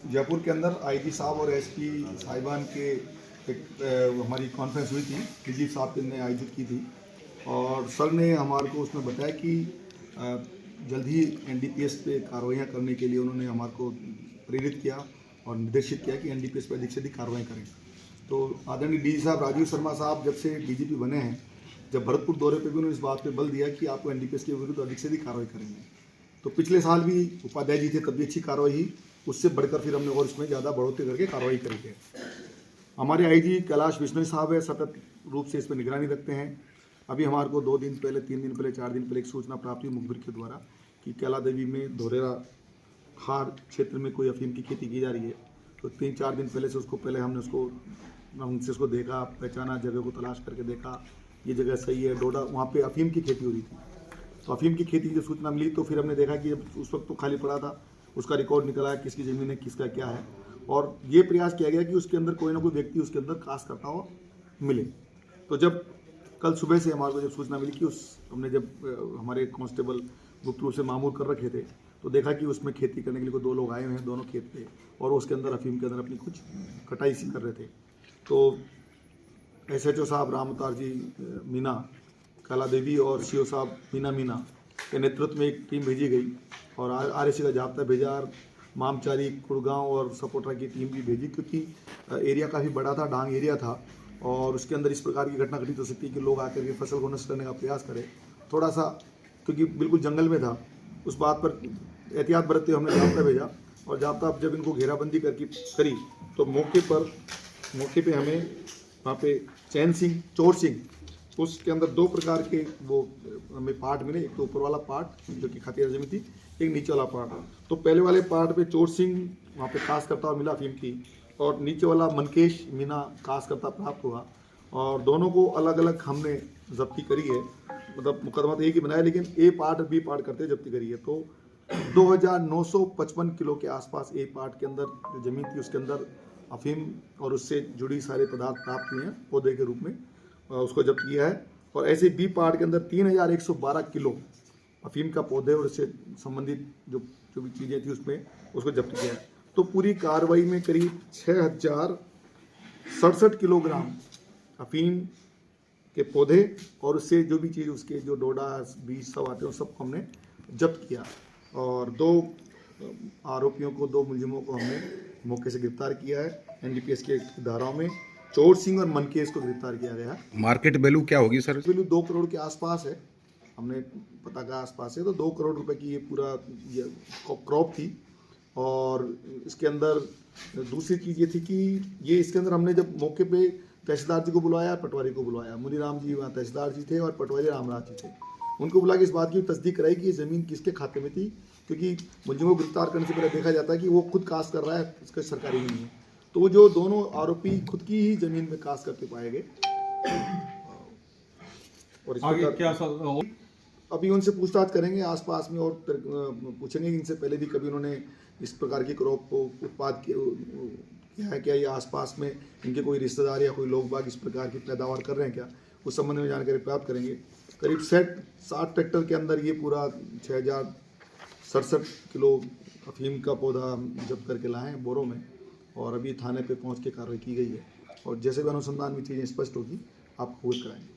जयपुर के अंदर आईजी साहब और एसपी साहिबान के एक हमारी कॉन्फ्रेंस हुई थी, डीजी साहब ने आयोजित की थी और सर ने हमारे को उसमें बताया कि जल्द ही एनडीपीएस पे कार्रवाइयाँ करने के लिए उन्होंने हमारे को प्रेरित किया और निर्देशित किया कि एनडीपीएस पे अधिक से अधिक कार्रवाई करें। तो आदरणीय डीजी साहब राजीव शर्मा साहब जब से डीजीपी बने हैं, जब भरतपुर दौरे पे भी उन्होंने इस बात पे बल दिया कि आपको एनडीपीएस के विरुद्ध अधिक से अधिक कार्रवाई करेंगे। तो पिछले साल भी उपाध्याय जी थे, तब भी अच्छी कार्रवाई हुई, उससे बढ़कर फिर हमने और इसमें ज़्यादा बढ़ोतरी करके कार्रवाई करी है। हमारे आईजी कैलाश बिश्नोई साहब है, सतत रूप से इस पर निगरानी रखते हैं। अभी हमारे को 2 दिन पहले, 3 दिन पहले, 4 दिन पहले एक सूचना प्राप्त हुई मुखबिर के द्वारा कि कैला देवी में धोरेरा हार क्षेत्र में कोई अफीम की खेती की जा रही है। तो 3-4 दिन पहले से हमने उसको देखा, पहचाना, जगह को तलाश करके देखा, ये जगह सही है। डोडा वहाँ पे अफीम की खेती हो रही थी, तो अफीम की खेती की जब सूचना मिली तो फिर हमने देखा कि उस वक्त तो खाली पड़ा था, उसका रिकॉर्ड निकला है, किसकी ज़मीन है, किसका क्या है, और ये प्रयास किया गया कि उसके अंदर कोई ना कोई व्यक्ति उसके अंदर कास्ट करता हुआ मिले। तो जब कल सुबह से हमारे को जब सूचना मिली कि हमने जब हमारे कांस्टेबल गुप्त रूप से मामूर कर रखे थे, तो देखा कि उसमें खेती करने के लिए 2 लोग आए हुए हैं, दोनों खेत पे, और उसके अंदर अफीम के अंदर अपनी कुछ कटाई सी कर रहे थे। तो SHO साहब राम अवतार जी मीना, कैला देवी और CO साहब मीना के नेतृत्व में एक टीम भेजी गई और RSC का जाब्ता भेजा, मामचारी, कुड़गांव और सपोटरा की टीम भी भेजी, क्योंकि एरिया काफ़ी बड़ा था, डांग एरिया था और उसके अंदर इस प्रकार की घटना घटित हो सकती है कि लोग आकर के फसल को नष्ट करने का प्रयास करें। थोड़ा सा क्योंकि बिल्कुल जंगल में था, उस बात पर एहतियात बरतते हुए हमने जाब्ता भेजा और जाब्ता जब इनको घेराबंदी करी तो मौके पे हमें वहाँ पे चैन सिंह, चोर सिंह, उसके अंदर 2 प्रकार के वो हमें पार्ट मिले। एक तो ऊपर वाला पार्ट जो कि खतिया जमीन थी, एक नीचे वाला पार्ट। तो पहले वाले पार्ट पे चोर सिंह वहाँ पे कास्ट करता हुआ मिला अफीम की, और नीचे वाला मनकेश मीना कास्ट करता प्राप्त हुआ, और दोनों को अलग अलग हमने जब्ती करी है। मतलब मुकदमा तो एक ही बनाया, लेकिन A पार्ट B पार्ट करते जब्ती करी है। तो 2955 किलो के आसपास A पार्ट के अंदर जो जमीन थी उसके अंदर अफीम और उससे जुड़ी सारे पदार्थ प्राप्त हुए हैं पौधे के रूप में, उसको जब्त किया है। और ऐसे B पार्ट के अंदर 3112 किलो अफीम का पौधे और इससे संबंधित जो भी चीज़ें थी उसमें उसको जब्त किया है। तो पूरी कार्रवाई में करीब 6067 किलोग्राम अफीम के पौधे और उससे जो भी चीज़ उसके जो डोडा बीज सब आते हैं सबको हमने जब्त किया, और 2 आरोपियों को, 2 मुलजिमों को हमने मौके से गिरफ्तार किया है। एनडीपीएस के धाराओं में चोर सिंह और मनकेश को गिरफ्तार किया गया है। मार्केट वैल्यू क्या होगी सर? वैल्यू 2 करोड़ के आसपास है, हमने पता का आसपास है, तो 2 करोड़ रुपए की ये पूरा क्रॉप थी। और इसके अंदर दूसरी चीज़ ये थी कि ये इसके अंदर हमने जब मौके पे तहसीलदार जी को बुलाया, पटवारी को बुलाया, मुनीराम जी वहाँ तहसीलदार जी थे और पटवारी रामराज जी थे, उनको बुला के इस बात की तस्दीक कराई कि ये ज़मीन किसके खाते में थी, क्योंकि मुलजिमों को गिरफ्तार करने से पहले देखा जाता है कि वो खुद कास्ट कर रहा है, इसका सरकारी नहीं है। तो वो जो दोनों आरोपी खुद की ही ज़मीन में कास्ट करके पाए गए। और आगे क्या अभी उनसे पूछताछ करेंगे आसपास में, और पूछेंगे कि इनसे पहले भी कभी उन्होंने इस प्रकार की क्रॉप को उत्पाद किया है क्या, या आसपास में इनके कोई रिश्तेदार या कोई लोग बाग इस प्रकार की पैदावार कर रहे हैं क्या, उस संबंध में जानकारी प्राप्त करेंगे। करीब 60 ट्रैक्टर के अंदर ये पूरा 6067 किलो अफीम का पौधा जब्त करके लाए हैं बोरों में, और अभी थाने पे पहुंच के कार्रवाई की गई है, और जैसे भी अनुसंधान में चीज़ें स्पष्ट होगी आपको अवगत कराएंगे।